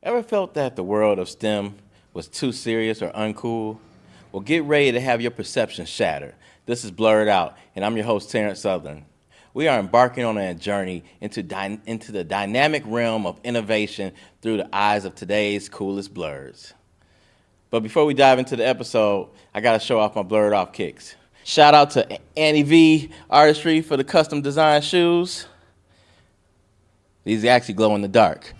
Ever felt that the world of STEM was too serious or uncool? Well, get ready to have your perception shattered. This is BlerdOut, and I'm your host, Terrence Southern. We are embarking on a journey into the dynamic realm of innovation through the eyes of today's coolest blurs. But before we dive into the episode, I got to show off my blurred off kicks. Shout out to Annie V Artistry for the custom design shoes. These actually glow in the dark.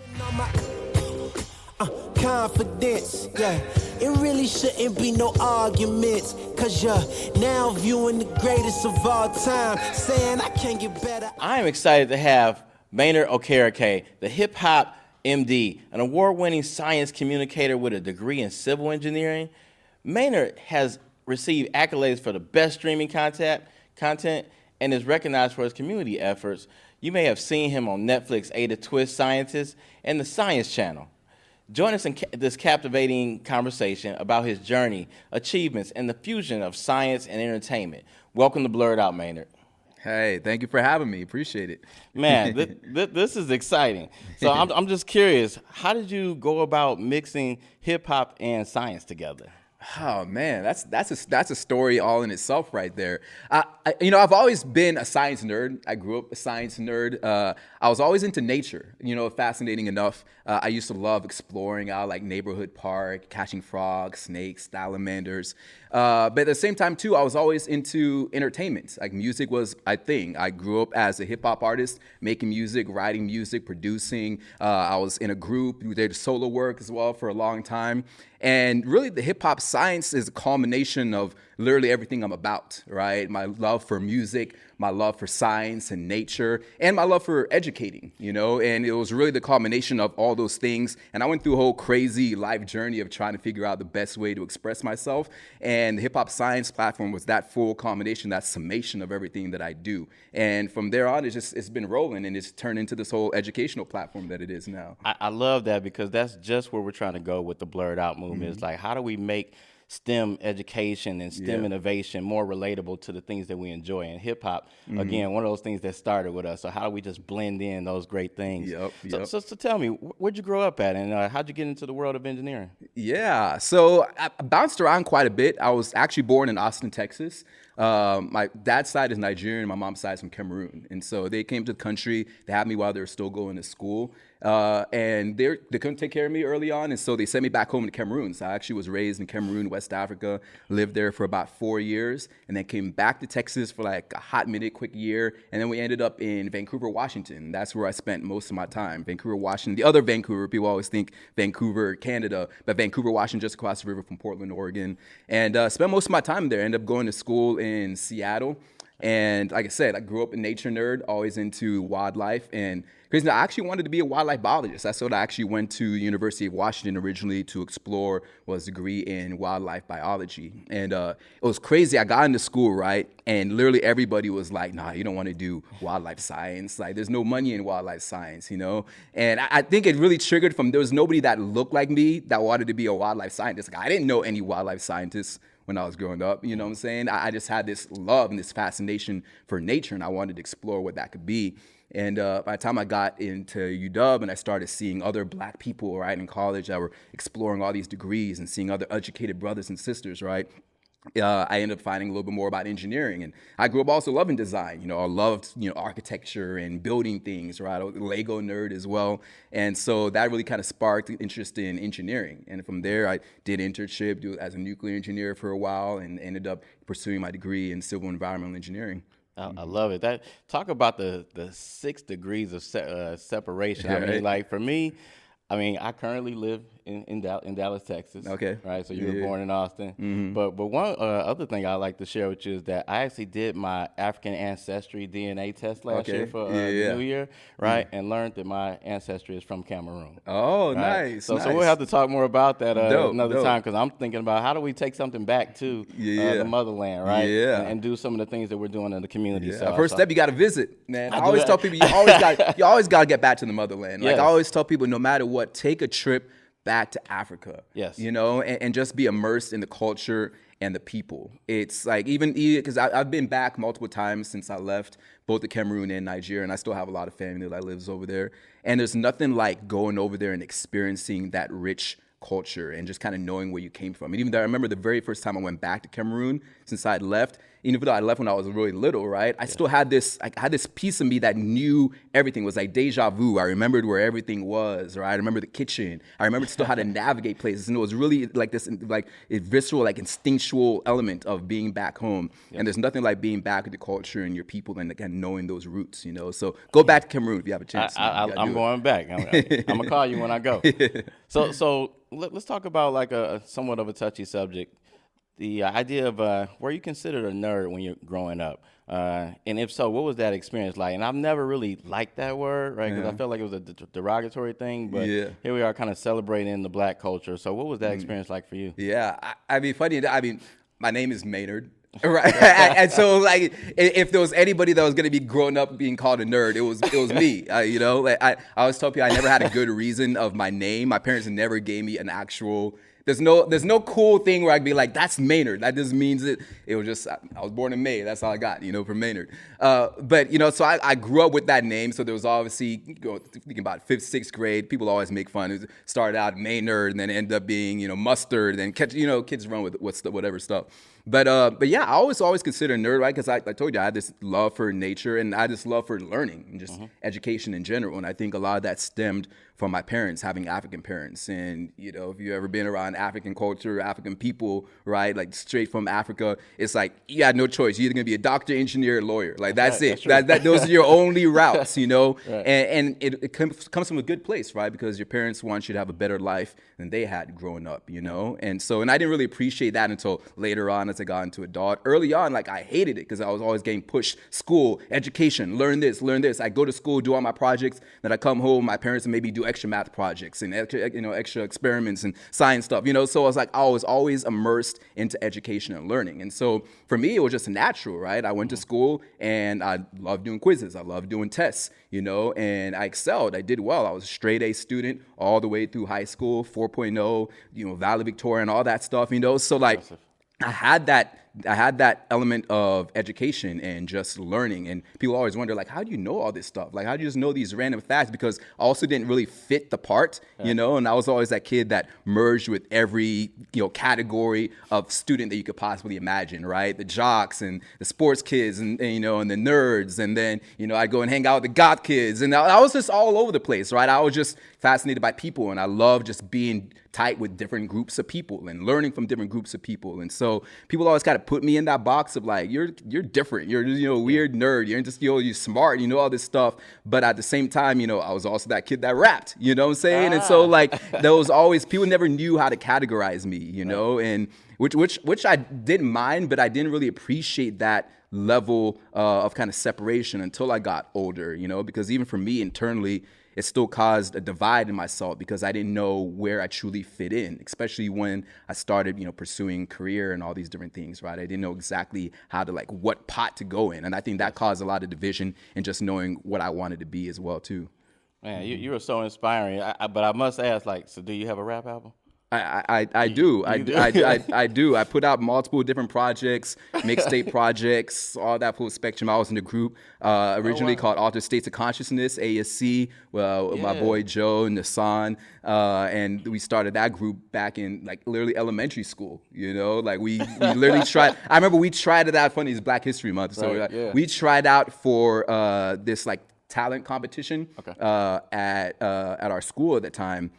Confidence, yeah. It really shouldn't be no arguments, cause you're now viewing the greatest of all time, saying I can't get better. I am excited to have Maynard Okereke, the Hip Hop M.D., an award-winning science communicator with a degree in civil engineering. Maynard has received accolades for the best streaming content and is recognized for his community efforts. You may have seen him on Netflix, Ada Twist Scientist, and the Science Channel. Join us in this captivating conversation about his journey, achievements, and the fusion of science and entertainment. Welcome to BlerdOut, Maynard. Hey, thank you for having me. Appreciate it. Man, this is exciting. So I'm just curious, how did you go about mixing hip-hop and science together? Oh man, that's a story all in itself right there. I've always been a science nerd. I grew up a science nerd. I was always into nature. Fascinating enough. I used to love exploring out like neighborhood park, catching frogs, snakes, salamanders. But at the same time too, I was always into entertainment. Like music was a thing. I grew up as a hip hop artist, making music, writing music, producing. I was in a group. We did solo work as well for a long time. And really, the hip-hop science is a culmination of literally everything I'm about, right? My love for music, my love for science and nature, and my love for educating, And it was really the culmination of all those things. And I went through a whole crazy life journey of trying to figure out the best way to express myself. And the hip-hop science platform was that full culmination, that summation of everything that I do. And from there on, it's been rolling, and it's turned into this whole educational platform that it is now. I love that because that's just where we're trying to go with the BlerdOut movement. Mm-hmm. It's like, how do we make STEM education and STEM innovation more relatable to the things that we enjoy? And hip hop, again, one of those things that started with us. So how do we just blend in those great things? Yep. So tell me, where'd you grow up at, and how'd you get into the world of engineering? Yeah, so I bounced around quite a bit. I was actually born in Austin, Texas. My dad's side is Nigerian, my mom's side is from Cameroon. And so they came to the country, they had me while they were still going to school. And they couldn't take care of me early on, and so they sent me back home to Cameroon. So I actually was raised in Cameroon, West Africa, lived there for about 4 years, and then came back to Texas for like a hot minute, quick year, and then we ended up in Vancouver, Washington. That's where I spent most of my time, Vancouver, Washington. The other Vancouver, people always think Vancouver, Canada, but Vancouver, Washington, just across the river from Portland, Oregon. And spent most of my time there. Ended up going to school in Seattle. And like I said, I grew up a nature nerd, always into wildlife. And because I actually wanted to be a wildlife biologist. That's what I actually went to University of Washington originally to explore, was a degree in wildlife biology. And it was crazy. I got into school, right? And literally everybody was like, nah, you don't want to do wildlife science. Like, there's no money in wildlife science, And I think it really triggered from, there was nobody that looked like me that wanted to be a wildlife scientist. Like, I didn't know any wildlife scientists when I was growing up, you know what I'm saying? I just had this love and this fascination for nature, and I wanted to explore what that could be. And by the time I got into UW and I started seeing other black people, right, in college that were exploring all these degrees and seeing other educated brothers and sisters, right, I ended up finding a little bit more about engineering. And I grew up also loving design. I loved, architecture and building things, right? I was a Lego nerd as well. And so that really kind of sparked interest in engineering. And from there, I did internship as a nuclear engineer for a while and ended up pursuing my degree in civil environmental engineering. I love it. Talk about the 6 degrees of separation. Yeah, I mean, like for me, I currently live in Dallas, Texas. Okay. Right. So you were born in Austin. Mm-hmm. But one other thing I'd like to share with you is that I actually did my African ancestry DNA test last year for the New Year, right? Mm-hmm. And learned that my ancestry is from Cameroon. Oh, right? nice. So we'll have to talk more about that another dope. time, because I'm thinking about how do we take something back to the motherland, right? Yeah. And do some of the things that we're doing in the community. Yeah. So, First step, you got to visit, man. I always tell people you always got to get back to the motherland. Like, yes. I always tell people, no matter what, take a trip back to Africa. Yes. And just be immersed in the culture and the people. It's like even because I've been back multiple times since I left both the Cameroon and Nigeria, and I still have a lot of family that lives over there. And there's nothing like going over there and experiencing that rich culture and just kind of knowing where you came from. And even though I remember the very first time I went back to Cameroon since I had left, even though I left when I was really little, right? I still had this, I had this piece of me that knew everything. It was like deja vu. I remembered where everything was, right? I remember the kitchen. I remembered still how to navigate places. And it was really like this, like a visceral, like instinctual element of being back home. Yep. And there's nothing like being back with the culture and your people and again, knowing those roots, you know? So go back to Cameroon if you have a chance. I'm going back. I'm going to call you when I go. So let's talk about like a somewhat of a touchy subject. The idea of were you considered a nerd when you're growing up? And if so, what was that experience like? And I've never really liked that word, right? Because I felt like it was a derogatory thing. But here we are kind of celebrating the black culture. So what was that experience like for you? Yeah, I mean, funny. I mean, my name is Maynard. Right, and so like, if there was anybody that was gonna be growing up being called a nerd, it was me. You know, like I always tell people I never had a good reason of my name. My parents never gave me an actual. There's no cool thing where I'd be like, that's Maynard. That just means it was just, I was born in May. That's all I got, you know, from Maynard. But, you know, so I grew up with that name. So there was obviously, thinking about 5th, 6th grade, people always make fun. It started out Maynard and then ended up being, you know, Mustard. And, kids run with whatever stuff. But yeah, I always consider nerd, right? Because I told you, I had this love for nature and I had this love for learning and just education in general. And I think a lot of that stemmed from my parents, having African parents. And, you know, if you've ever been around African culture, African people, right, like straight from Africa, it's like, you had no choice. You're either going to be a doctor, engineer, or lawyer. Like, that's it. Those are your only routes, you know? Right. And it comes from a good place, right? Because your parents want you to have a better life than they had growing up, you know? And I didn't really appreciate that until later on as I got into adult. Early on, like, I hated it because I was always getting pushed. School, education, learn this. I go to school, do all my projects. Then I come home, my parents would maybe do extra math projects and extra experiments and science stuff, you know? So I was like, I was always immersed into education and learning. And so for me, it was just natural, right? I went to school and I loved doing quizzes. I loved doing tests, you know, and I excelled. I did well. I was a straight A student all the way through high school, 4.0, you know, valedictorian, all that stuff, you know? So like, I had that element of education and just learning. And people always wonder, like, how do you know all this stuff? Like, how do you just know these random facts? Because I also didn't really fit the part, you know? And I was always that kid that merged with every, you know, category of student that you could possibly imagine, right? The jocks and the sports kids and you know, and the nerds. And then, you know, I'd go and hang out with the goth kids. And I was just all over the place, right? I was just fascinated by people. And I love just being tight with different groups of people and learning from different groups of people. And so people always kind of put me in that box of like, you're different. You're, you know, weird nerd. You're just, you know, you're smart, you know, all this stuff. But at the same time, you know, I was also that kid that rapped, you know what I'm saying? And so like, there was always, people never knew how to categorize me, you know, and which I didn't mind, but I didn't really appreciate that level of kind of separation until I got older, you know, because even for me internally, it still caused a divide in myself because I didn't know where I truly fit in, especially when I started, you know, pursuing career and all these different things, right? I didn't know exactly how to, like, what pot to go in. And I think that caused a lot of division in just knowing what I wanted to be as well, too. Man, you were so inspiring. But I must ask, like, so do you have a rap album? I do. I do. I put out multiple different projects, mixtape projects, all that full spectrum. I was in the group originally called Altered States of Consciousness, ASC, with my boy Joe and Nassan. And we started that group back in like literally elementary school, you know, like we literally tried. I remember we tried it out. Funny, it's Black History Month. So we tried out for this like talent competition at our school at the time.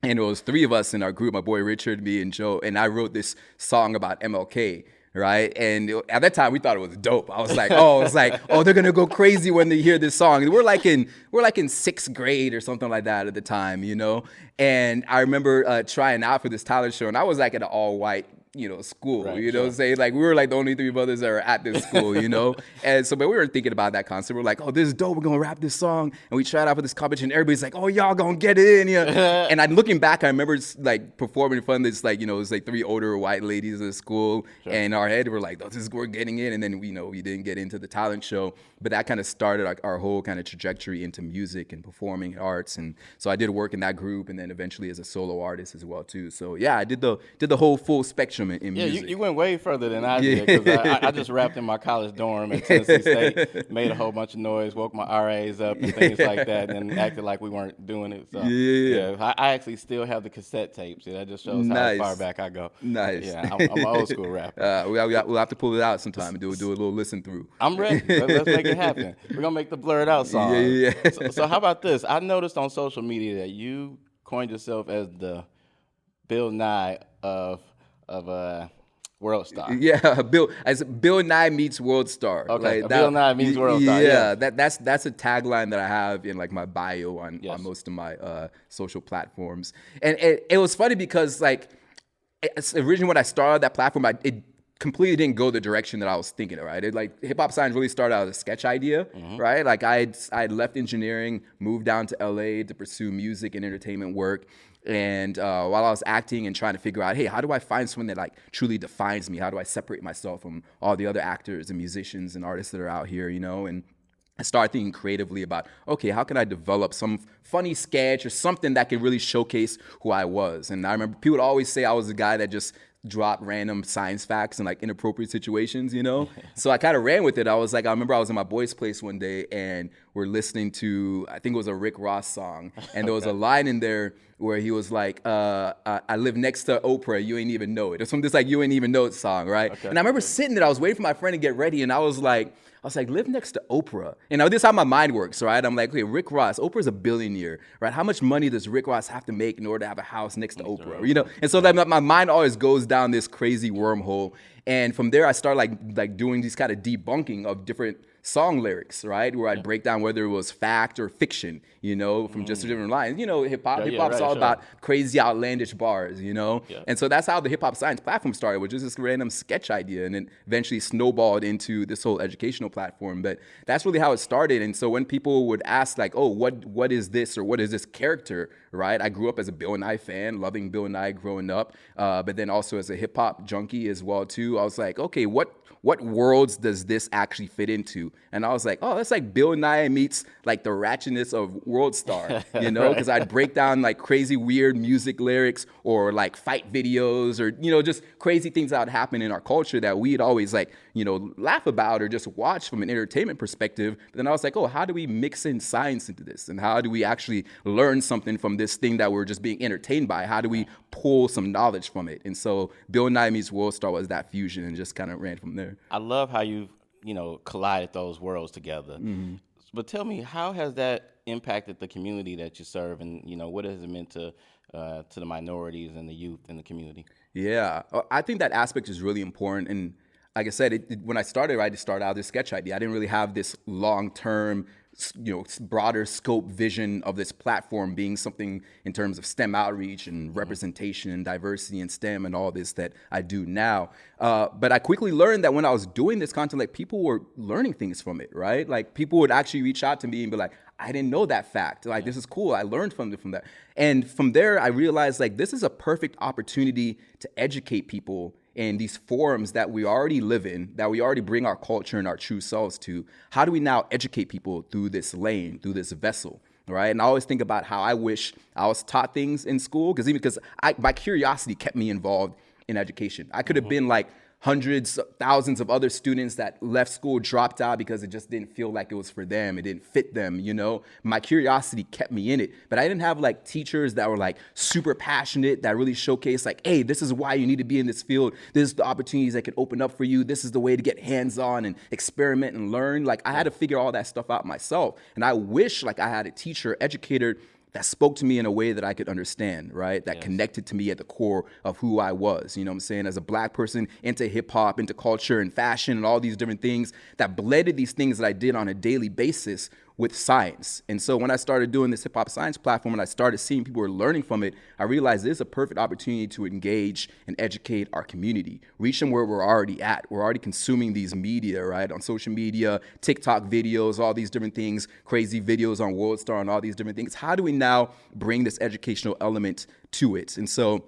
And it was 3 of us in our group, my boy Richard, me, and Joe. And I wrote this song about MLK, right? And at that time, we thought it was dope. I was like, they're gonna go crazy when they hear this song. And we're like in 6th grade or something like that at the time, you know. And I remember trying out for this talent show, and I was like at an all-white, you know, school, right, you know what I'm saying? Like, we were like the only 3 brothers that were at this school, you know? And so, but we were thinking about that concept. We're like, oh, this is dope. We're going to rap this song. And we tried out for this competition. Everybody's like, oh, y'all going to get it in here. And I'm looking back, I remember like performing in front of this, like, you know, it was like 3 older white ladies in the school. Sure. And in our head, we're like, oh, we're getting in. And then, you know, we didn't get into the talent show. But that kind of started our whole kind of trajectory into music and performing arts. And so I did work in that group and then eventually as a solo artist as well, too. So, yeah, I did the whole full spectrum spectrum in Yeah, music. you went way further than I did, because I just rapped in my college dorm at Tennessee State, made a whole bunch of noise, woke my RAs up and things like that, and acted like we weren't doing it. So I actually still have the cassette tapes. Yeah, that just shows how far back I go. Nice. Yeah, I'm an old school rapper. We'll have to pull it out sometime and do a little listen through. I'm ready. Let's make it happen. We're gonna make the BlerdOut song. Yeah. So how about this? I noticed on social media that you coined yourself as the Bill Nye of World Star. Yeah, Bill Nye meets World Star. Okay, Bill Nye meets World Star. Yeah, that's a tagline that I have in like my bio on most of my social platforms. And it was funny because like originally when I started that platform, it completely didn't go the direction that I was thinking, right? Hip Hop Signs really started out as a sketch idea, right? Like I'd left engineering, moved down to LA to pursue music and entertainment work. And while I was acting and trying to figure out, hey, how do I find someone that like truly defines me? How do I separate myself from all the other actors and musicians and artists that are out here, you know? And I started thinking creatively about, okay, how can I develop some funny sketch or something that could really showcase who I was? And I remember people would always say I was the guy that just drop random science facts in like inappropriate situations, you know? So I kind of ran with it. I remember I was in my boy's place one day and we're listening to, I think it was a Rick Ross song. And there was a line in there where he was like, I live next to Oprah, you ain't even know it. Or something just like, you ain't even know it song, right? Okay. And I remember sitting there, I was waiting for my friend to get ready and I was like, live next to Oprah. And now this is how my mind works, right? I'm like, okay, Rick Ross, Oprah's a billionaire, right? How much money does Rick Ross have to make in order to have a house next to Oprah, you know? And so like, my mind always goes down this crazy wormhole. And from there, I started like doing these kind of debunking of different song lyrics, right? Where I'd break down whether it was fact or fiction, you know, from just different lines. You know, hip hop's all about crazy, outlandish bars, you know? Yeah. And so that's how the Hip Hop Science platform started, which was this random sketch idea, and then eventually snowballed into this whole educational platform. But that's really how it started. And so when people would ask like, oh, what is this, or what is this character, right? I grew up as a Bill Nye fan, loving Bill Nye growing up, but then also as a hip hop junkie as well too. I was like, okay, what worlds does this actually fit into? And I was like, oh, that's like Bill Nye meets like the ratchetness of World Star, you know? Because I'd break down like crazy, weird music lyrics or like fight videos or, you know, just crazy things that would happen in our culture that we'd always like, you know, laugh about or just watch from an entertainment perspective. But then I was like, oh, how do we mix in science into this? And how do we actually learn something from this thing that we're just being entertained by? How do we pull some knowledge from it? And so Bill Nye meets World Star was that fusion and just kind of ran from there. I love how you've, you know, collided those worlds together. Mm-hmm. But tell me, how has that impacted the community that you serve, and you know, what has it meant to the minorities and the youth in the community? Yeah, I think that aspect is really important. And like I said, when I started, I just started out this sketch idea. I didn't really have this long-term, you know, broader scope vision of this platform being something in terms of STEM outreach and representation and diversity in STEM and all this that I do now. But I quickly learned that when I was doing this content, like people were learning things from it, right? Like people would actually reach out to me and be like, I didn't know that fact. Like, this is cool. I learned from that. And from there, I realized like this is a perfect opportunity to educate people in these forums that we already live in, that we already bring our culture and our true selves to. How do we now educate people through this lane, through this vessel, right? And I always think about how I wish I was taught things in school, because my curiosity kept me involved in education. I could have been like hundreds, thousands of other students that left school, dropped out because it just didn't feel like it was for them. It didn't fit them, you know? My curiosity kept me in it. But I didn't have like teachers that were like super passionate, that really showcased like, hey, this is why you need to be in this field. This is the opportunities that can open up for you. This is the way to get hands-on and experiment and learn. Like I had to figure all that stuff out myself. And I wish like I had a teacher, educator that spoke to me in a way that I could understand, right? That connected to me at the core of who I was, you know what I'm saying? As a black person into hip hop, into culture and fashion and all these different things, that blended these things that I did on a daily basis with science. And so when I started doing this hip hop science platform and I started seeing people were learning from it, I realized this is a perfect opportunity to engage and educate our community, reach them where we're already at. We're already consuming these media, right? On social media, TikTok videos, all these different things, crazy videos on World Star and all these different things. How do we now bring this educational element to it? And so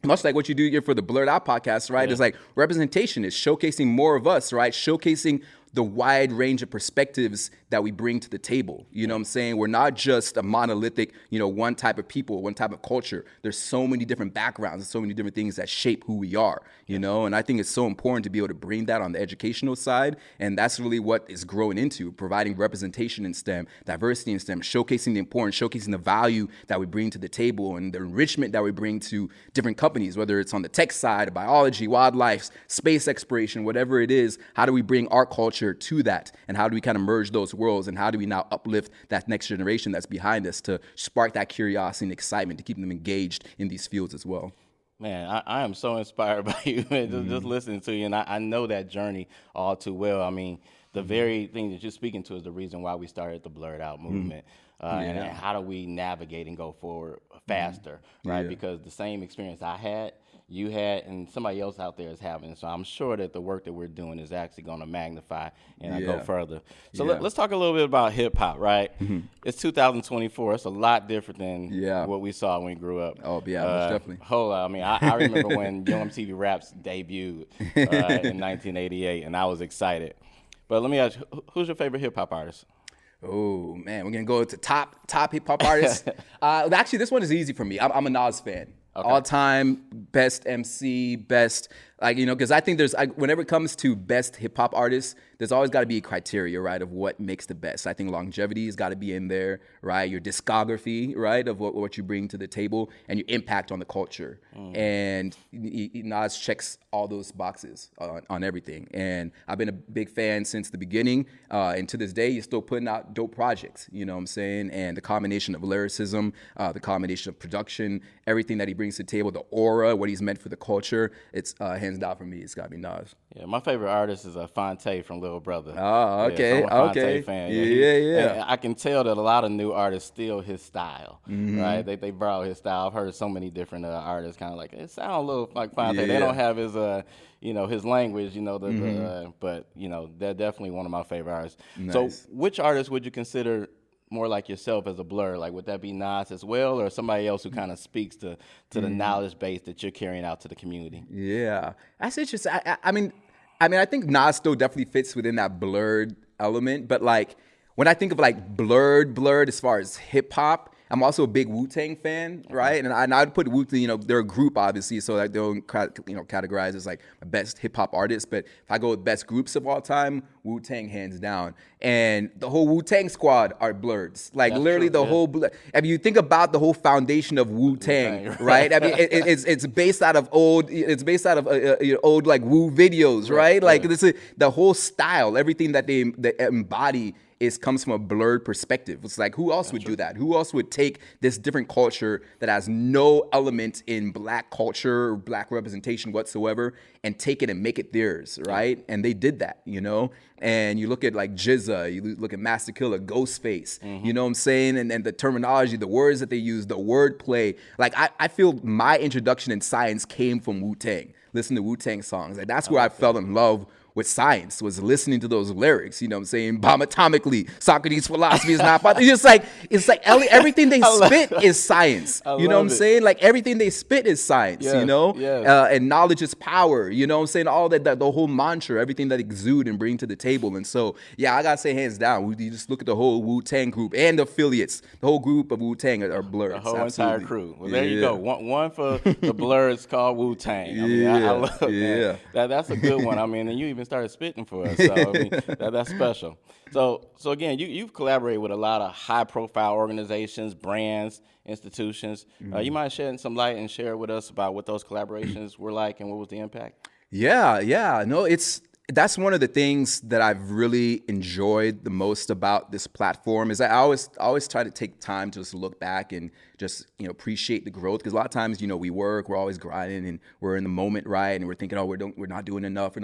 much like what you do here for the BlerdOut podcast, right? It's like representation is showcasing more of us, right? Showcasing the wide range of perspectives that we bring to the table. You know what I'm saying? We're not just a monolithic, one type of people, one type of culture. There's so many different backgrounds and so many different things that shape who we are, and I think it's so important to be able to bring that on the educational side. And that's really what is growing into providing representation in STEM, diversity in STEM, showcasing the importance, showcasing the value that we bring to the table and the enrichment that we bring to different companies, whether it's on the tech side, biology, wildlife, space exploration, whatever it is. How do we bring our culture to that? And how do we kind of merge those worlds? And how do we now uplift that next generation that's behind us to spark that curiosity and excitement to keep them engaged in these fields as well? Man, I am so inspired by you, man, just listening to you. And I know that journey all too well. I mean, the very thing that you're speaking to is the reason why we started the BlerdOut movement. And how do we navigate and go forward faster, right? Yeah. Because the same experience I had, you had, and somebody else out there is having. So I'm sure that the work that we're doing is actually going to magnify and go further. So let's talk a little bit about hip hop, right? It's 2024. It's a lot different than what we saw when we grew up. Oh, yeah, most definitely. I mean, I remember when Young MTV Raps debuted in 1988, and I was excited. But let me ask you, who's your favorite hip hop artist? Oh man, we're gonna go to top hip hop artists. Actually, this one is easy for me. I'm a Nas fan. Okay. All time best MC, best because I think whenever it comes to best hip hop artists, there's always got to be a criteria, right, of what makes the best. I think longevity has got to be in there, right? Your discography, right, of what you bring to the table, and your impact on the culture. And Nas checks all those boxes on everything. And I've been a big fan since the beginning, and to this day, he's still putting out dope projects. You know what I'm saying? And the combination of lyricism, the combination of production, everything that he brings to the table, the aura, what he's meant for the culture, it's hands down for me. It's got to be Nas. Yeah, my favorite artist is Fonte from Little Brother. Oh, okay, so I'm a Fonte okay. fan. Yeah. I can tell that a lot of new artists steal his style, right? They borrow his style. I've heard so many different artists kind of like, it sounds a little like Fonte. Yeah. They don't have his, his language, but, they're definitely one of my favorite artists. Nice. So which artist would you consider more like yourself as a Blur? Like, would that be Nas as well, or somebody else who kind of speaks to the knowledge base that you're carrying out to the community? Yeah, that's interesting. I mean, I think Nas still definitely fits within that blurred element, but like when I think of like blurred as far as hip hop, I'm also a big Wu-Tang fan, right? And I'd put Wu-Tang, they're a group obviously, so like they don't categorize as like the best hip hop artist. But if I go with best groups of all time, Wu-Tang hands down. And the whole Wu-Tang squad are Blurs. Like That's literally true, the whole. I mean, you think about the whole foundation of Wu-Tang, right? I mean, it's based out of old. It's based out of old like Wu videos, right? Like this is the whole style, everything that they embody. Comes from a blurred perspective. It's like, who else would do that? Who else would take this different culture that has no element in black culture or black representation whatsoever and take it and make it theirs, right? And they did that, And you look at like Jizza, you look at Master Killer, Ghostface, you know what I'm saying? And the terminology, the words that they use, the wordplay. Like I feel my introduction in science came from Wu-Tang. Listen to Wu-Tang songs. Like that's where I fell in love with science, was listening to those lyrics, you know what I'm saying? Bomb atomically, Socrates' philosophy is not, it's like everything they spit is science. You know what I'm saying? Like everything they spit is science, and knowledge is power, you know what I'm saying? All that, the whole mantra, everything that exude and bring to the table. And so, yeah, I gotta say hands down, you just look at the whole Wu-Tang group and the affiliates, the whole group of Wu-Tang are Blurs. The whole entire crew. Well, there you go. One for the Blurs called Wu-Tang. I mean, I love that. That's a good one. I mean, and you even started spitting for us, so I mean, that's special. So again, you've collaborated with a lot of high-profile organizations, brands, institutions. You mind shedding some light and share with us about what those collaborations were like and what was the impact? Yeah. No, that's one of the things that I've really enjoyed the most about this platform is I always try to take time to just look back and just appreciate the growth, because a lot of times we work, we're always grinding and we're in the moment, right, and we're thinking, we're not doing enough,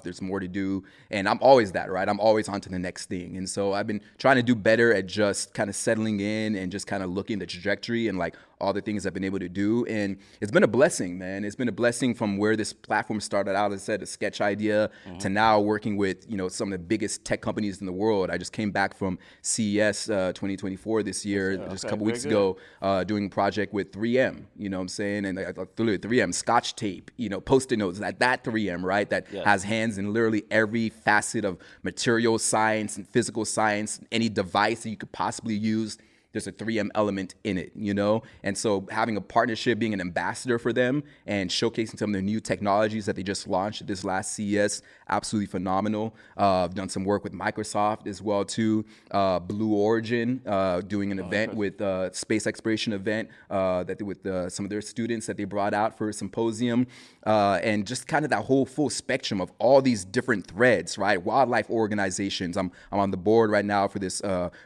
there's more to do, and I'm always that, right, I'm always on to the next thing. And so I've been trying to do better at just kind of settling in and just kind of looking at the trajectory and like all the things I've been able to do. And it's been a blessing, man. It's been a blessing from where this platform started out, as I said, a sketch idea, to now working with some of the biggest tech companies in the world. I just came back from CES 2024 this year, just a couple weeks ago, doing a project with 3M, you know what I'm saying? And literally 3M, Scotch tape, Post-it notes, that 3M, right? That has hands in literally every facet of material science and physical science, any device that you could possibly use. There's a 3M element in it, And so having a partnership, being an ambassador for them and showcasing some of the new technologies that they just launched at this last CES, absolutely phenomenal. I've done some work with Microsoft as well too. Blue Origin, doing an event with space exploration event that with some of their students that they brought out for a symposium. And just kind of that whole full spectrum of all these different threads, right? Wildlife organizations. I'm on the board right now for this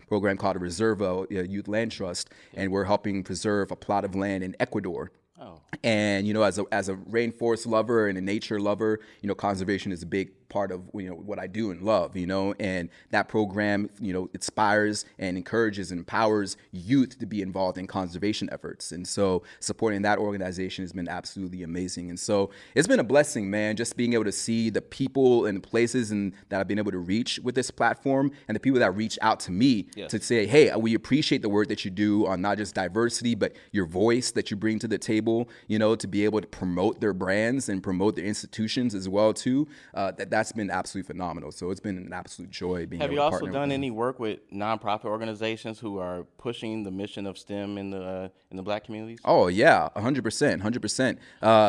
program called Reserva Youth Land Trust, and we're helping preserve a plot of land in Ecuador. And as a rainforest lover and a nature lover, conservation is a big part of what I do and love, and that program inspires and encourages and empowers youth to be involved in conservation efforts, and so supporting that organization has been absolutely amazing. And so it's been a blessing, man, just being able to see the people and places that I've been able to reach with this platform, and the people that reach out to me to say, hey, we appreciate the work that you do on not just diversity but your voice that you bring to the table, to be able to promote their brands and promote their institutions as well too. That's been absolutely phenomenal. So it's been an absolute joy being able to partner with them. Have you also done any work with nonprofit organizations who are pushing the mission of STEM in the Black communities? Oh yeah, 100%.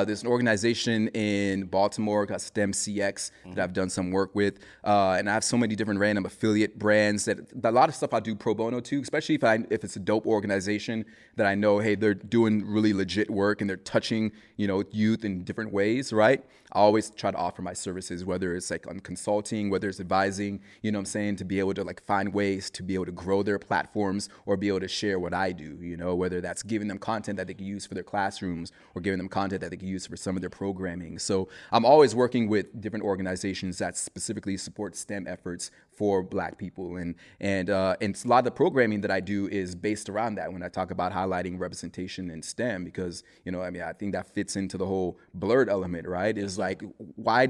There's an organization in Baltimore called STEM CX that I've done some work with, and I have so many different random affiliate brands that a lot of stuff I do pro bono too, especially if it's a dope organization that I know, hey, they're doing really legit work and they're touching youth in different ways, right? I always try to offer my services, whether it's like on consulting, whether it's advising, to be able to like find ways to be able to grow their platforms or be able to share what I do, whether that's giving them content that they can use for their classrooms or giving them content that they can use for some of their programming. So I'm always working with different organizations that specifically support STEM efforts for Black people. And a lot of the programming that I do is based around that when I talk about highlighting representation in STEM, because, I think that fits into the whole blurred element, right? Is like, why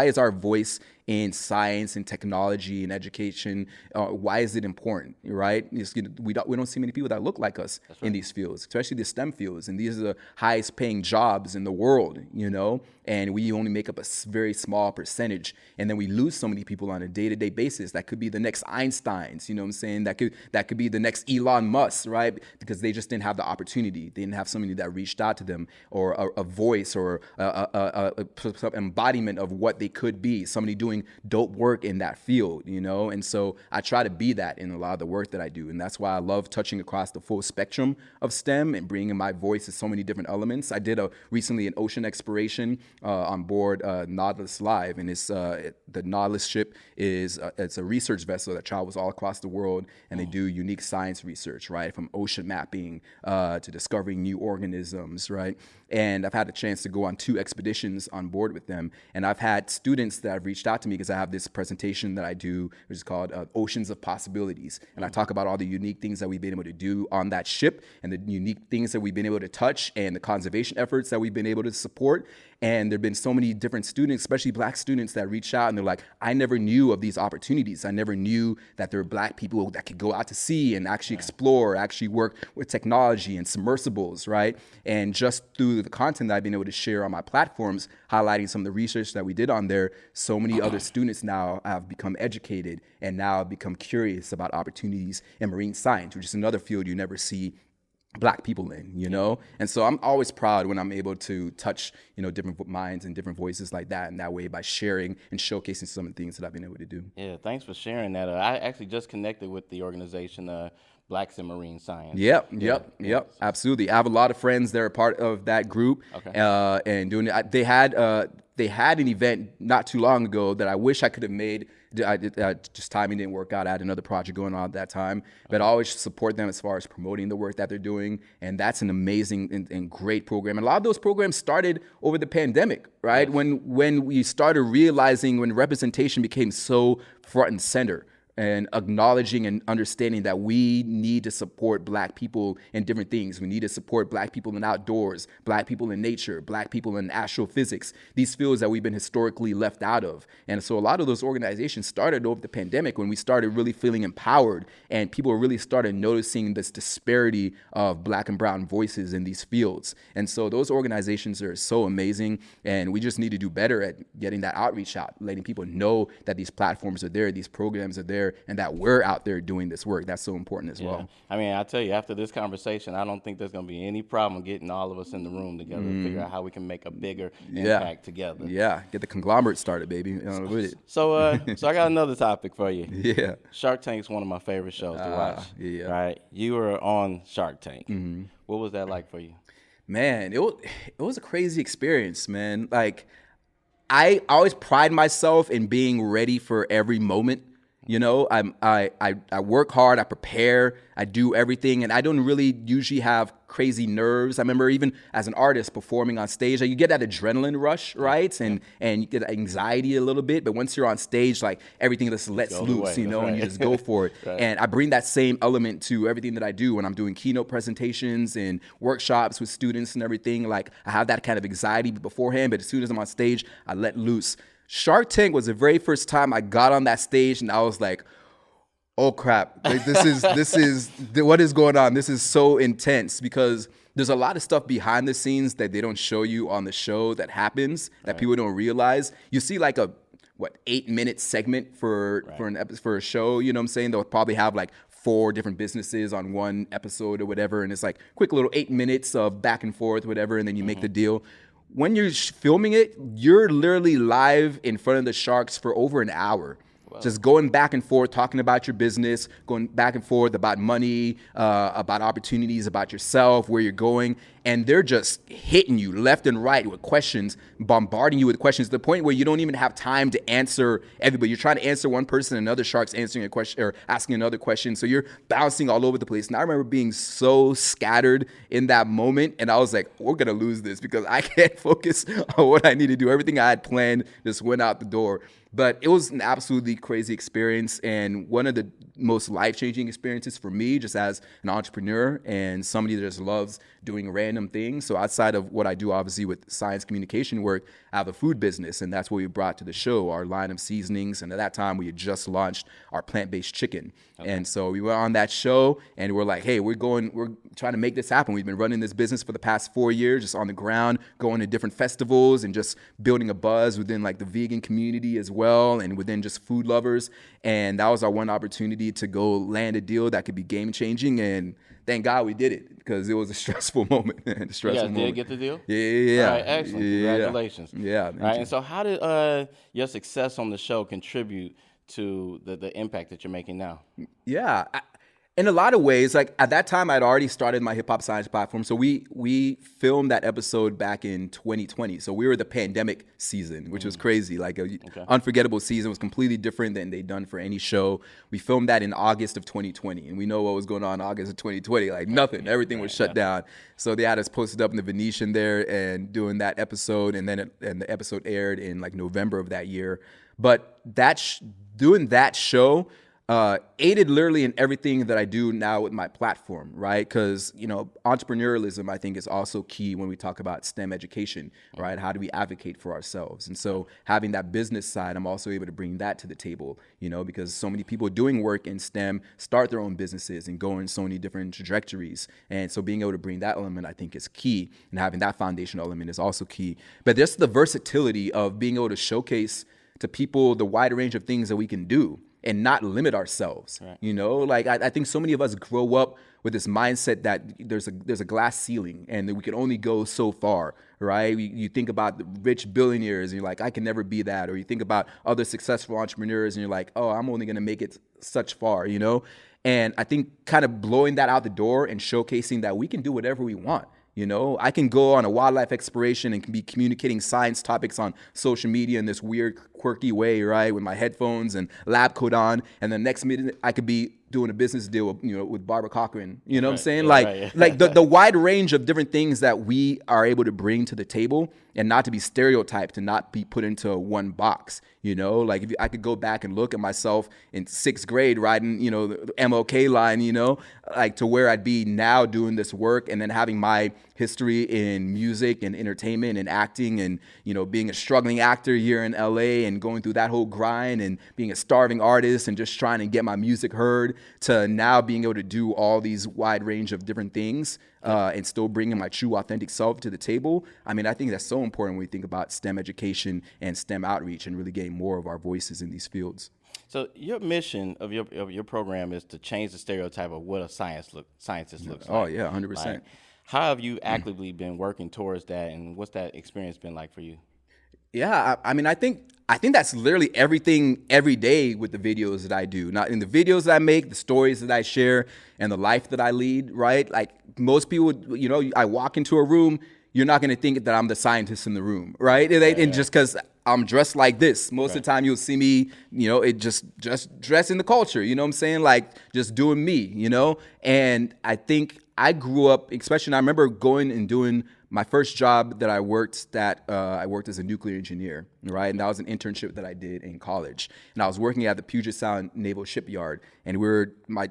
is our voice in science and technology and education, why is it important, right? We don't see many people that look like us in these fields, especially the STEM fields. And these are the highest paying jobs in the world, and we only make up a very small percentage. And then we lose so many people on a day-to-day basis. That could be the next Einsteins, That could be the next Elon Musk, right? Because they just didn't have the opportunity. They didn't have somebody that reached out to them, or a voice, or a embodiment of what they could be, somebody doing dope work in that field, And so I try to be that in a lot of the work that I do. And that's why I love touching across the full spectrum of STEM and bringing my voice to so many different elements. I did recently an ocean exploration on board Nautilus Live, and it's the Nautilus ship it's a research vessel that travels all across the world, and they do unique science research, right, from ocean mapping to discovering new organisms, right? And I've had a chance to go on 2 expeditions on board with them, and I've had students that have reached out to me because I have this presentation that I do, which is called Oceans of Possibilities, and I talk about all the unique things that we've been able to do on that ship, and the unique things that we've been able to touch, and the conservation efforts that we've been able to support. And there have been so many different students, especially Black students, that reach out and they're like, I never knew of these opportunities. I never knew that there were Black people that could go out to sea and actually explore, actually work with technology and submersibles, right? And just through the content that I've been able to share on my platforms, highlighting some of the research that we did on there, so many other students now have become educated and now have become curious about opportunities in marine science, which is another field you never see Black people in, And so I'm always proud when I'm able to touch, different minds and different voices like that in that way by sharing and showcasing some of the things that I've been able to do. Yeah, thanks for sharing that. I actually just connected with the organization Blacks in Marine Science. Yep. Absolutely. I have a lot of friends that are part of that group. Okay. And doing it. They had an event not too long ago that I wish I could have made. Just timing didn't work out. I had another project going on at that time, but I always support them as far as promoting the work that they're doing, and that's an amazing and great program. And a lot of those programs started over the pandemic, right? Yes. When we started realizing when representation became so front and center and acknowledging and understanding that we need to support Black people in different things. We need to support Black people in outdoors, Black people in nature, Black people in astrophysics, these fields that we've been historically left out of. And so a lot of those organizations started over the pandemic when we started really feeling empowered and people really started noticing this disparity of Black and brown voices in these fields. And so those organizations are so amazing, and we just need to do better at getting that outreach out, letting people know that these platforms are there, these programs are there, and that we're out there doing this work. That's so important as well. I mean, I tell you, after this conversation, I don't think there's going to be any problem getting all of us in the room together to figure out how we can make a bigger impact together. Yeah, get the conglomerate started, baby. With it. So I got another topic for you. Yeah. Shark Tank's one of my favorite shows to watch. Yeah. Right? You were on Shark Tank. Mm-hmm. What was that like for you? Man, it was a crazy experience, man. Like, I always pride myself in being ready for every moment. You know, I work hard, I prepare, I do everything, and I don't really usually have crazy nerves. I remember even as an artist performing on stage, like you get that adrenaline rush, right? And you get anxiety a little bit, but once you're on stage, like everything just lets loose, you know, and you just go for it. Right. And I bring that same element to everything that I do when I'm doing keynote presentations and workshops with students and everything. Like I have that kind of anxiety beforehand, but as soon as I'm on stage, I let loose. Shark Tank was the very first time I got on that stage and I was like, oh crap, like, this is what is going on? This is so intense because there's a lot of stuff behind the scenes that they don't show you on the show that happens that people don't realize. You see like a 8-minute segment for a show, you know what I'm saying? They'll probably have like 4 different businesses on one episode or whatever, and it's like quick little 8 minutes of back and forth, whatever, and then you make the deal. When you're filming it, you're literally live in front of the sharks for over an hour. Wow. Just going back and forth, talking about your business, going back and forth about money, about opportunities, about yourself, where you're going. And they're just hitting you left and right with questions, bombarding you with questions to the point where you don't even have time to answer everybody. You're trying to answer one person, another shark's answering a question or asking another question. So you're bouncing all over the place. And I remember being so scattered in that moment. And I was like, we're going to lose this because I can't focus on what I need to do. Everything I had planned just went out the door. But it was an absolutely crazy experience and one of the most life-changing experiences for me just as an entrepreneur and somebody that just loves doing random things. So outside of what I do, obviously, with science communication work, I have a food business, and that's what we brought to the show, our line of seasonings. And at that time, we had just launched our plant-based chicken. Okay. And so we were on that show, and we're like, hey, we're trying to make this happen. We've been running this business for the past 4 years, just on the ground, going to different festivals and just building a buzz within like the vegan community as well, and within just food lovers. And that was our one opportunity to go land a deal that could be game-changing, and thank God we did it because it was a stressful moment. You guys did get the deal? Yeah. All right, excellent. Congratulations. Yeah. All right, and so how did your success on the show contribute to the impact that you're making now? Yeah. In a lot of ways, like at that time, I'd already started my hip hop science platform. So we filmed that episode back in 2020. So we were the pandemic season, which was crazy. Like unforgettable season. It was completely different than they'd done for any show. We filmed that in August of 2020. And we know what was going on in August of 2020. Like nothing. Everything was shut down. So they had us posted up in the Venetian there and doing that episode. And then the episode aired in like November of that year. But doing that show aided literally in everything that I do now with my platform, right? Because, entrepreneurialism, I think, is also key when we talk about STEM education, right? How do we advocate for ourselves? And so having that business side, I'm also able to bring that to the table, because so many people doing work in STEM start their own businesses and go in so many different trajectories. And so being able to bring that element, I think, is key. And having that foundational element is also key. But just the versatility of being able to showcase to people the wide range of things that we can do and not limit ourselves, right. I think so many of us grow up with this mindset that there's a glass ceiling and that we can only go so far, right? You think about the rich billionaires and you're like, I can never be that. Or you think about other successful entrepreneurs and you're like, oh, I'm only going to make it such far, And I think kind of blowing that out the door and showcasing that we can do whatever we want. I can go on a wildlife exploration and can be communicating science topics on social media in this weird, quirky way, right? With my headphones and lab coat on. And the next minute, I could be doing a business deal with Barbara Cochran. You know what I'm saying? Yeah, Like, right. like the wide range of different things that we are able to bring to the table, and not to be stereotyped, to not be put into one box. Like if I could go back and look at myself in 6th grade riding, the MLK line, like to where I'd be now doing this work, and then having my history in music and entertainment and acting, and being a struggling actor here in LA and going through that whole grind, and being a starving artist and just trying to get my music heard, to now being able to do all these wide range of different things, and still bringing my true authentic self to the table. I mean, I think that's so important when we think about STEM education and STEM outreach, and really getting more of our voices in these fields. So your mission of your program is to change the stereotype of what a scientist looks like. Oh yeah, 100%. Like, how have you actively been working towards that, and what's that experience been like for you? Yeah, I mean, I think that's literally everything every day with the videos that I do. Not in the videos that I make, the stories that I share, and the life that I lead, right? Like most people, I walk into a room, you're not going to think that I'm the scientist in the room, right? And just because I'm dressed like this, most of the time you'll see me, it just dressed in the culture, you know what I'm saying? Like just doing me, And I think I grew up, especially, I remember going and doing my first job that I worked as a nuclear engineer, right? And that was an internship that I did in college. And I was working at the Puget Sound Naval Shipyard. And my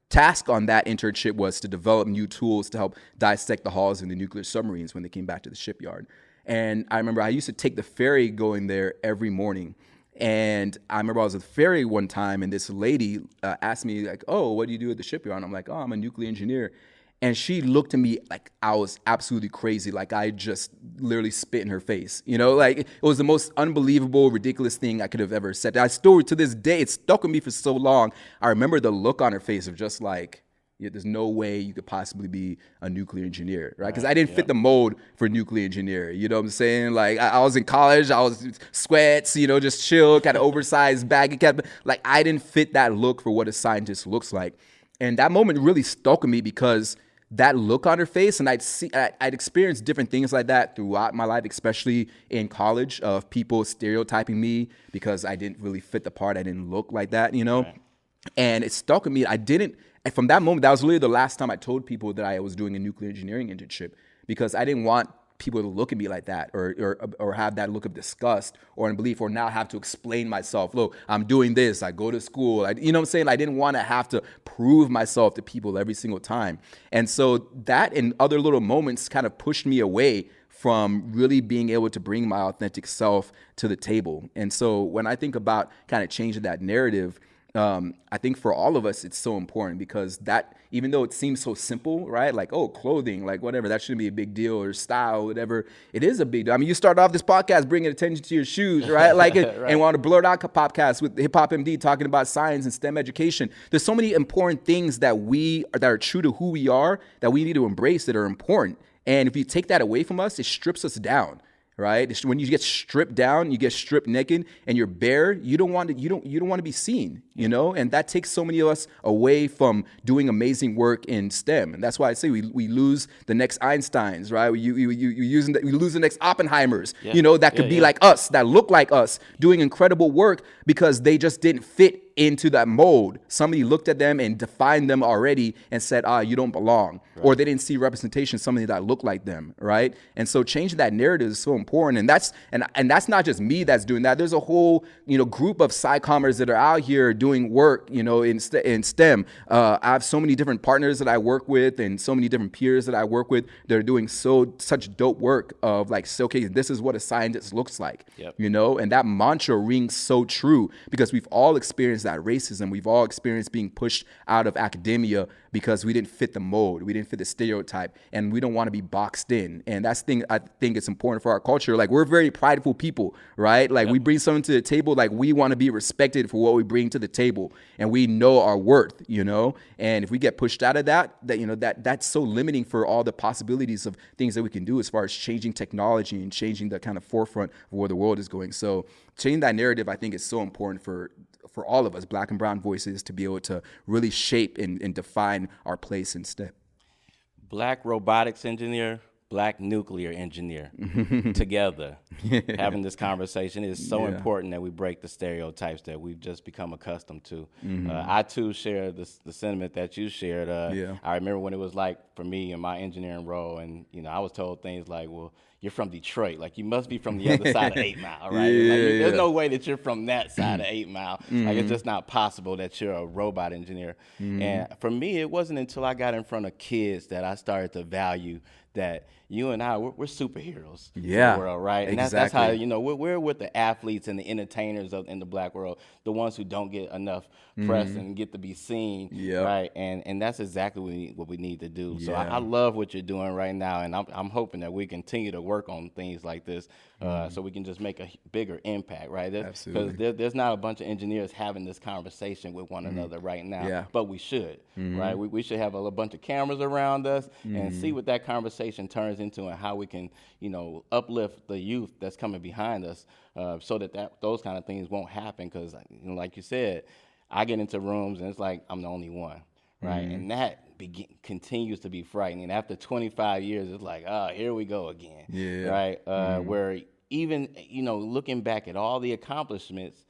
task on that internship was to develop new tools to help dissect the hulls in the nuclear submarines when they came back to the shipyard. And I remember I used to take the ferry going there every morning. And I remember I was at the ferry one time, and this lady asked me, like, "Oh, what do you do at the shipyard?" And I'm like, "Oh, I'm a nuclear engineer." And she looked at me like I was absolutely crazy, like I just literally spit in her face. Like it was the most unbelievable, ridiculous thing I could have ever said. I still, to this day, it's stuck with me for so long. I remember the look on her face of just like, there's no way you could possibly be a nuclear engineer, right? Because I didn't fit the mold for nuclear engineer. You know what I'm saying? Like I was in college, I was sweats, just chill, kind of oversized baggy cap. Like I didn't fit that look for what a scientist looks like. And that moment really stuck with me because that look on her face, and I'd experienced different things like that throughout my life, especially in college, of people stereotyping me because I didn't really fit the part. I didn't look like that, Right. And it stuck with me. And from that moment, that was literally the last time I told people that I was doing a nuclear engineering internship, because I didn't want people to look at me like that, or have that look of disgust or unbelief, or now have to explain myself. Look, I'm doing this. I go to school. You know what I'm saying? I didn't want to have to prove myself to people every single time. And so that and other little moments kind of pushed me away from really being able to bring my authentic self to the table. And so when I think about kind of changing that narrative, I think for all of us, it's so important, because that, even though it seems so simple, right? Like, oh, clothing, like whatever, that shouldn't be a big deal, or style, whatever. It is a big deal. I mean, you start off this podcast bringing attention to your shoes, right? Like, right. And we're on a BlerdOut podcast with Hip Hop M.D. talking about science and STEM education. There's so many important things that are true to who we are, that we need to embrace, that are important. And if you take that away from us, it strips us down. Right? When you get stripped down, you get stripped naked, and you're bare, you don't want to be seen, and that takes so many of us away from doing amazing work in STEM. And that's why I say we lose the next Einsteins, right? We lose the next Oppenheimers, that could be like us, that look like us, doing incredible work, because they just didn't fit into that mold. Somebody looked at them and defined them already and said, you don't belong. Right. Or they didn't see representation, somebody that looked like them, right? And so changing that narrative is so important. And that's not just me that's doing that. There's a whole, group of psychomers that are out here doing work, in STEM. I have so many different partners that I work with, and so many different peers that I work with that are doing such dope work of like, okay, this is what a scientist looks like, and that mantra rings so true, because we've all experienced that racism. We've all experienced being pushed out of academia because we didn't fit the mold, we didn't fit the stereotype, and we don't want to be boxed in. And that's the thing I think it's important for our culture. Like, we're very prideful people, right? Like, we bring something to the table, like we want to be respected for what we bring to the table, and we know our worth, And if we get pushed out of that's so limiting for all the possibilities of things that we can do as far as changing technology and changing the kind of forefront of where the world is going. So changing that narrative, I think, is so important for all of us, Black and brown voices, to be able to really shape and define our place in STEM. Black robotics engineer, black nuclear engineer together having this conversation. It's so important that we break the stereotypes that we've just become accustomed to. I too share the sentiment that you shared. I remember when it was like for me in my engineering role, and I was told things like, well, you're from Detroit, like you must be from the other side of 8 Mile, right? There's no way that you're from that side of 8 Mile. Like it's just not possible that you're a robot engineer. And for me, it wasn't until I got in front of kids that I started to value that you and I, we're superheroes in the world, right? And that's how, we're with the athletes and the entertainers in the black world, the ones who don't get enough press and get to be seen, right? And that's exactly what we need to do. So I love what you're doing right now, and I'm hoping that we continue to work on things like this so we can just make a bigger impact, right? Absolutely. Because there's not a bunch of engineers having this conversation with one another right now, but we should, right? We should have a bunch of cameras around us and see what that conversation turns into and how we can, uplift the youth that's coming behind us so that those kind of things won't happen. Because, like you said, I get into rooms and it's like I'm the only one, right? And that continues to be frightening. After 25 years, it's like, here we go again, right? Where even, looking back at all the accomplishments,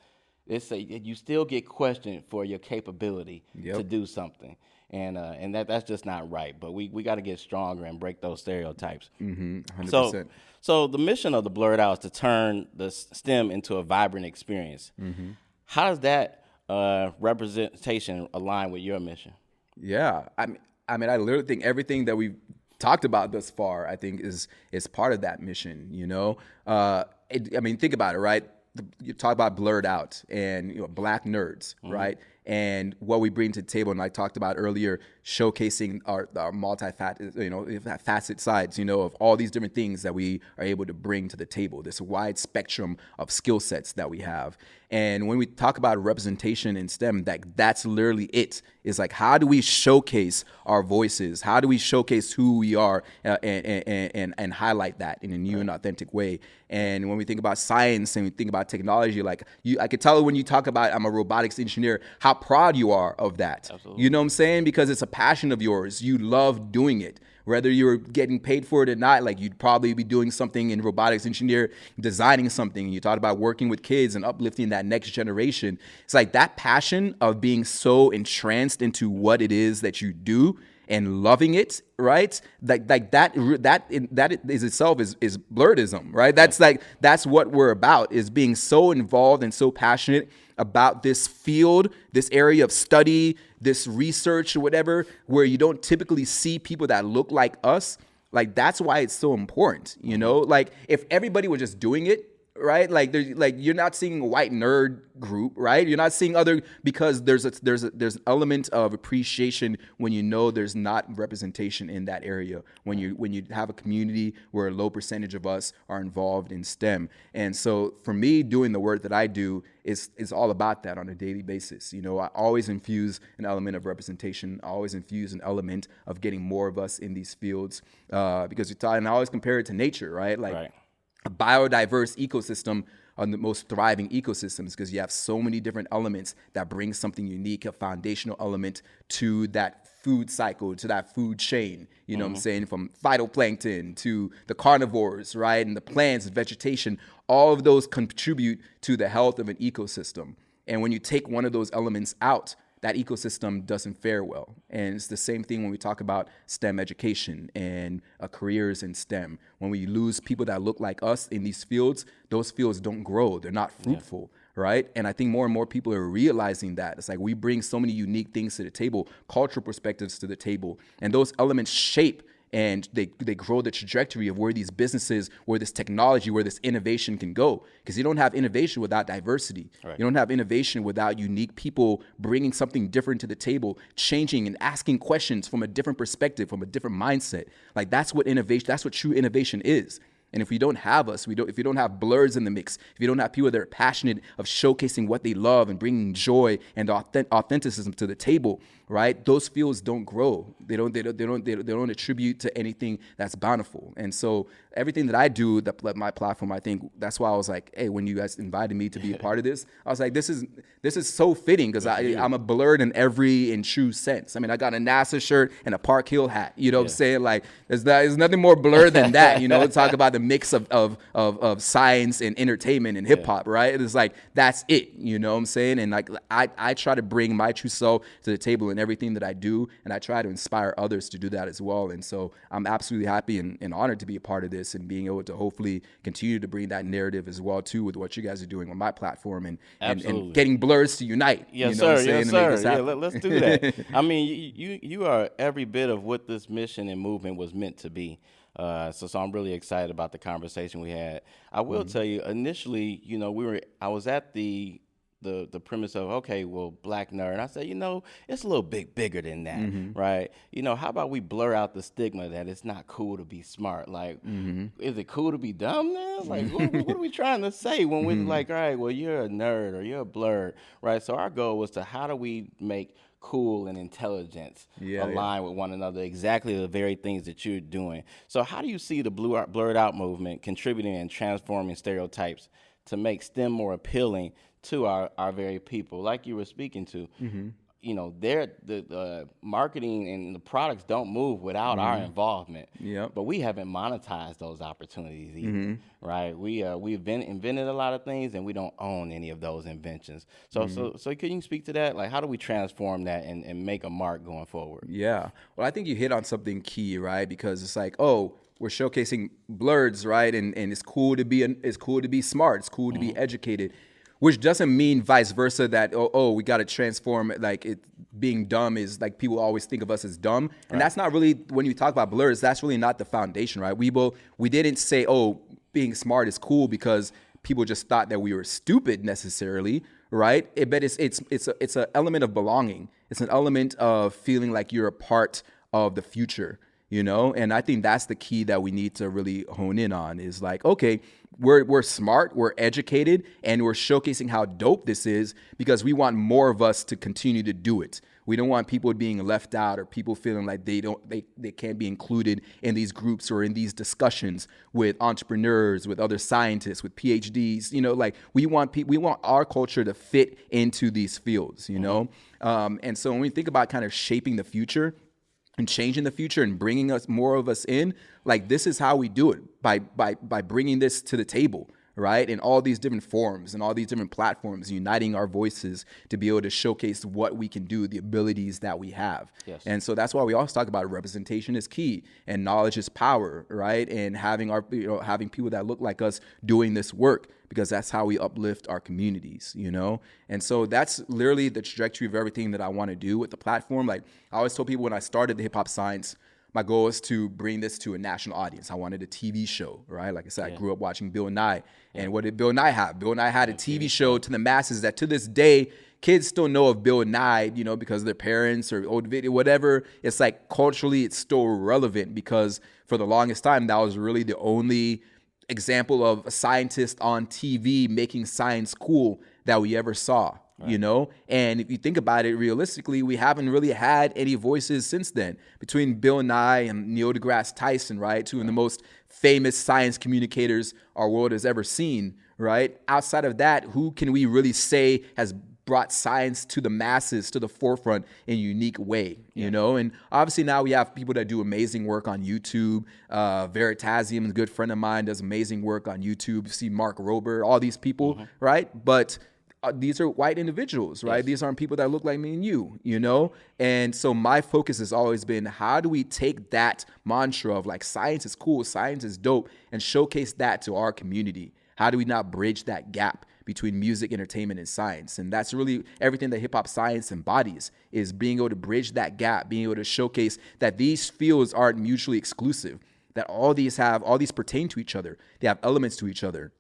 you still get questioned for your capability to do something. And that's just not right. But we got to get stronger and break those stereotypes. 100%. So the mission of the BlerdOut is to turn the STEM into a vibrant experience. How does that representation align with your mission? Yeah, I mean, I literally think everything that we've talked about thus far, I think is part of that mission. Think about it, right? You talk about BlerdOut and black nerds, right? And what we bring to the table, and I talked about earlier, showcasing our facet sides, of all these different things that we are able to bring to the table, this wide spectrum of skill sets that we have. And when we talk about representation in STEM, that's literally it. It's like, how do we showcase our voices? How do we showcase who we are and highlight that in a new and authentic way? And when we think about science and we think about technology, I could tell when you talk about I'm a robotics engineer, how proud you are of that. Absolutely. You know what I'm saying? Because it's a passion of yours. You love doing it. Whether you're getting paid for it or not, like you'd probably be doing something in robotics engineer, designing something. And you talked about working with kids and uplifting that next generation. It's like that passion of being so entranced into what it is that you do and loving it, right? That is itself is blerdism, right? That's what we're about, is being so involved and so passionate about this field, this area of study, this research or whatever, where you don't typically see people that look like us. Like, that's why it's so important, Like, if everybody was just doing it, right? Like, you're not seeing a white nerd group, right? You're not seeing because there's an element of appreciation when there's not representation in that area. When you have a community where a low percentage of us are involved in STEM. And so for me, doing the work that I do is all about that on a daily basis. I always infuse an element of representation. I always infuse an element of getting more of us in these fields because and I always compare it to nature, right? A biodiverse ecosystem are the most thriving ecosystems because you have so many different elements that bring something unique, a foundational element to that food cycle, to that food chain, what I'm saying, from phytoplankton to the carnivores, right? And the plants, vegetation, all of those contribute to the health of an ecosystem. And when you take one of those elements out, that ecosystem doesn't fare well. And it's the same thing when we talk about STEM education and careers in STEM. When we lose people that look like us in these fields, those fields don't grow. They're not fruitful, right? And I think more and more people are realizing that. It's like we bring so many unique things to the table, cultural perspectives to the table, and those elements shape and they grow the trajectory of where these businesses, where this technology, where this innovation can go. Because you don't have innovation without diversity. Right. You don't have innovation without unique people bringing something different to the table, changing and asking questions from a different perspective, from a different mindset. Like, that's what innovation, that's what true innovation is. And if we don't have us, if we don't have blurs in the mix, if you don't have people that are passionate of showcasing what they love and bringing joy and authenticism to the table, right? Those fields don't grow. They don't attribute to anything that's bountiful. And so everything that I do, my platform, I think that's why I was like, hey, when you guys invited me to be a part of this, I was like, this is so fitting because I'm a blurred in every and true sense. I mean, I got a NASA shirt and a Park Hill hat. You know what I'm saying? Like, there's nothing more blurred than that. You know, talk about the mix of science and entertainment and hip hop, right? It's like that's it. You know what I'm saying? And like I try to bring my true self to the table in everything that I do, and I try to inspire others to do that as well. And so I'm absolutely happy and honored to be a part of this and being able to hopefully continue to bring that narrative as well too with what you guys are doing on my platform and getting blurs to unite. Yes, you know sir. Yes, sir. Yeah, let's do that. I mean, you are every bit of what this mission and movement was meant to be. So I'm really excited about the conversation we had. I will tell you, initially, you know, I was at the premise of, okay, well, black nerd. I said, you know, it's a little bit bigger than that, right? You know, how about we blur out the stigma that it's not cool to be smart? Like, is it cool to be dumb now? Like, what are we trying to say when we're like, all right, well, you're a nerd or you're a blurred, right? So our goal was to how do we make cool and intelligence align with one another, exactly the very things that you're doing. So how do you see the BlerdOut movement contributing and transforming stereotypes to make STEM more appealing to our very people, like you were speaking to? You know, the marketing and the products don't move without our involvement. But we haven't monetized those opportunities either, right? We've invented a lot of things, and we don't own any of those inventions. So can you speak to that? Like, how do we transform that and make a mark going forward? Yeah. Well, I think you hit on something key, right? Because it's like, oh, we're showcasing blurs, right? And it's cool to be smart. It's cool to be educated. Which doesn't mean vice versa that, we got to transform, like it being dumb is like people always think of us as dumb. And that's not really, when you talk about blurs, that's really not the foundation, right? We didn't say, being smart is cool because people just thought that we were stupid necessarily, right? But it's an element of belonging. It's an element of feeling like you're a part of the future, you know? And I think that's the key that we need to really hone in on is like, okay, we're smart, we're educated, and we're showcasing how dope this is because we want more of us to continue to do it. We don't want people being left out or people feeling like they can't be included in these groups or in these discussions with entrepreneurs, with other scientists, with PhDs. You know, like we want our culture to fit into these fields, you know? And so when we think about kind of shaping the future and changing the future and bringing us more of us in, like this is how we do it, by bringing this to the table, right? In all these different forms and all these different platforms, uniting our voices to be able to showcase what we can do, the abilities that we have. Yes. And so that's why we always talk about representation is key and knowledge is power, right? And having having people that look like us doing this work, because that's how we uplift our communities, you know? And so that's literally the trajectory of everything that I want to do with the platform. Like I always told people when I started the Hip Hop Science, my goal is to bring this to a national audience. I wanted a TV show, right? Like I said, I grew up watching Bill Nye. And what did Bill Nye have? Bill Nye had a TV show to the masses that to this day, kids still know of Bill Nye, you know, because of their parents or old video, whatever. It's like culturally, it's still relevant because for the longest time, that was really the only example of a scientist on TV making science cool that we ever saw. You know, and if you think about it realistically, we haven't really had any voices since then between Bill Nye and Neil deGrasse Tyson, right? Two of the most famous science communicators our world has ever seen, right? Outside of that, who can we really say has brought science to the masses, to the forefront in a unique way, you know? And obviously now we have people that do amazing work on YouTube. Veritasium, a good friend of mine, does amazing work on YouTube. You see Mark Rober, all these people, right? But these are white individuals, right? Yes. These aren't people that look like me and you know? And so my focus has always been, how do we take that mantra of like, science is cool, science is dope, and showcase that to our community? How do we not bridge that gap between music, entertainment, and science? And that's really everything that hip hop science embodies, is being able to bridge that gap, being able to showcase that these fields aren't mutually exclusive, that all these pertain to each other. They have elements to each other.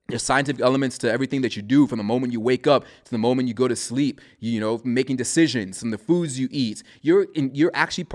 There's scientific elements to everything that you do, from the moment you wake up to the moment you go to sleep, you know, making decisions, from the foods you eat. You're actually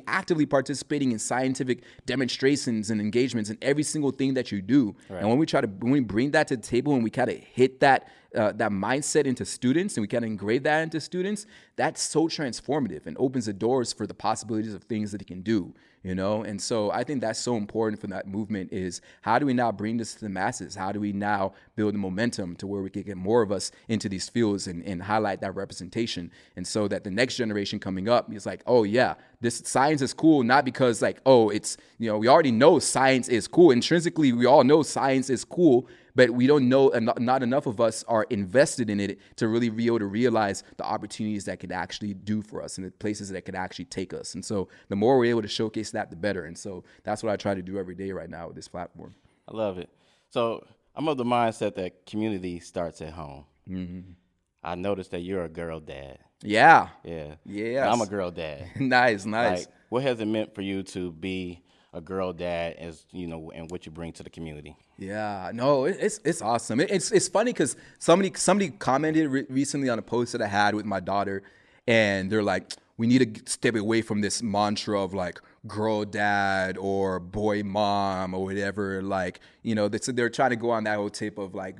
actively participating in scientific demonstrations and engagements in every single thing that you do. Right. And when we bring that to the table and we kind of hit that mindset into students, and we kind of engrave that into students, that's so transformative and opens the doors for the possibilities of things that it can do, you know? And so I think that's so important for that movement, is how do we now bring this to the masses? How do we now build the momentum to where we can get more of us into these fields and highlight that representation? And so that the next generation coming up is like, oh yeah, this science is cool, not because like, oh, it's, you know, we already know science is cool. Intrinsically, we all know science is cool, but we don't know, and not enough of us are invested in it to really be able to realize the opportunities that could actually do for us and the places that could actually take us. And so the more we're able to showcase that, the better. And so that's what I try to do every day right now with this platform. I love it. So I'm of the mindset that community starts at home. Mm-hmm. I noticed that you're a girl dad. Yeah. Yeah. Yeah. I'm a girl dad. Nice. Like, what has it meant for you to be a girl dad, as you know, and what you bring to the community? Yeah, no, it's awesome. It's funny because somebody commented recently on a post that I had with my daughter, and they're like, we need to step away from this mantra of like girl dad or boy mom or whatever. Like, you know, they're trying to go on that whole tape of like,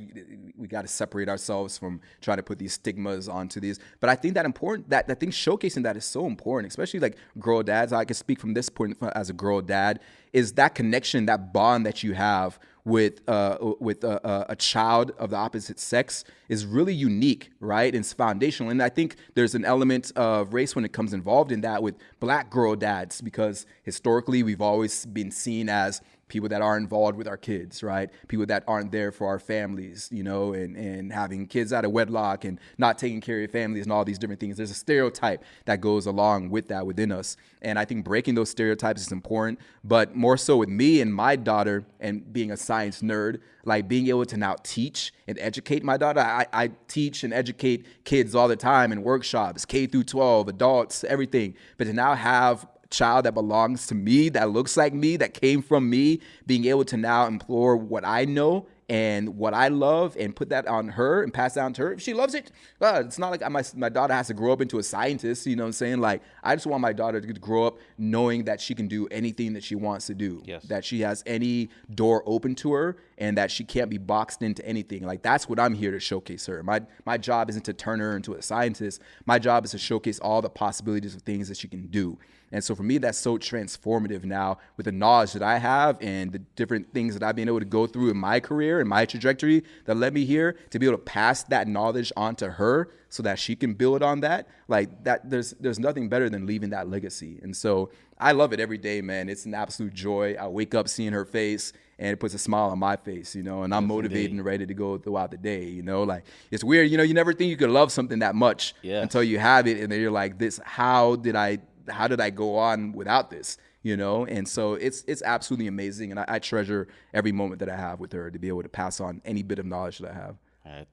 we got to separate ourselves from trying to put these stigmas onto these. But I think that thing showcasing that is so important, especially like girl dads. I can speak from this point as a girl dad, is that connection, that bond that you have with a child of the opposite sex is really unique, right? And it's foundational. And I think there's an element of race when it comes involved in that with black girl dads, because historically we've always been seen as people that are involved with our kids, right? People that aren't there for our families, you know, and having kids out of wedlock and not taking care of your families and all these different things. There's a stereotype that goes along with that within us. And I think breaking those stereotypes is important, but more so with me and my daughter, and being a science nerd, like being able to now teach and educate my daughter. I teach and educate kids all the time in workshops, K through 12, adults, everything. But to now have child that belongs to me, that looks like me, that came from me, being able to now implore what I know and what I love and put that on her and pass down to her. If she loves it, it's not like my daughter has to grow up into a scientist, you know what I'm saying? Like, I just want my daughter to grow up knowing that she can do anything that she wants to do, yes, that she has any door open to her, and that she can't be boxed into anything. Like, that's what I'm here to showcase her. My job isn't to turn her into a scientist. My job is to showcase all the possibilities of things that she can do. And so for me, that's so transformative now with the knowledge that I have and the different things that I've been able to go through in my career and my trajectory that led me here, to be able to pass that knowledge on to her so that she can build on that. Like that, there's nothing better than leaving that legacy. And so I love it every day, man. It's an absolute joy. I wake up seeing her face, and it puts a smile on my face, you know, and I'm motivated and ready to go throughout the day, you know. Like, it's weird, you know, you never think you could love something that much until you have it, and then you're like, how did I go on without this, you know? And so it's absolutely amazing, and I treasure every moment that I have with her to be able to pass on any bit of knowledge that I have. All right.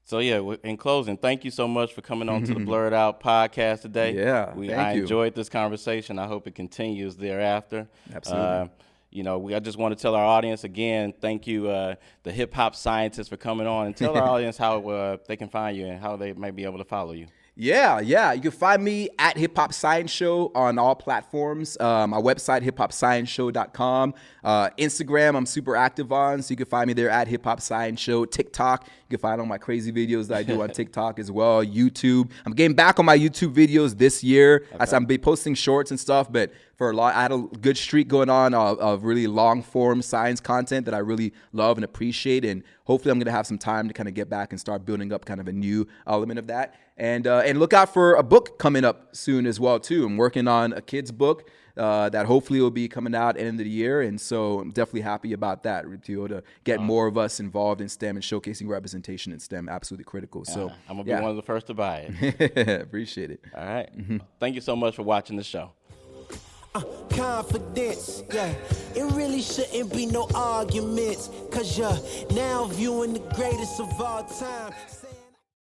So, yeah, in closing, thank you so much for coming on to the BlerdOut podcast today. Yeah, I enjoyed this conversation. I hope it continues thereafter. Absolutely. You know, I just want to tell our audience again, thank you, the hip hop scientists, for coming on, and tell our audience how they can find you and how they may be able to follow you. Yeah. You can find me at Hip Hop Science Show on all platforms. My website, hiphopscienceshow.com. Instagram, I'm super active on, so you can find me there at Hip Hop Science Show. TikTok, you can find all my crazy videos that I do on TikTok as well. YouTube, I'm getting back on my YouTube videos this year. Okay. I'm posting shorts and stuff, but I had a good streak going on of really long form science content that I really love and appreciate, and hopefully I'm going to have some time to kind of get back and start building up kind of a new element of that. And look out for a book coming up soon as well too. I'm working on a kid's book that hopefully will be coming out end of the year, and so I'm definitely happy about that, to be able to get more of us involved in STEM and showcasing representation in STEM. Absolutely critical. So I'm gonna be one of the first to buy it. Appreciate it. All right. Thank you so much for watching the show. Confidence, yeah. It really shouldn't be no arguments, 'cause you're now viewing the greatest of all time.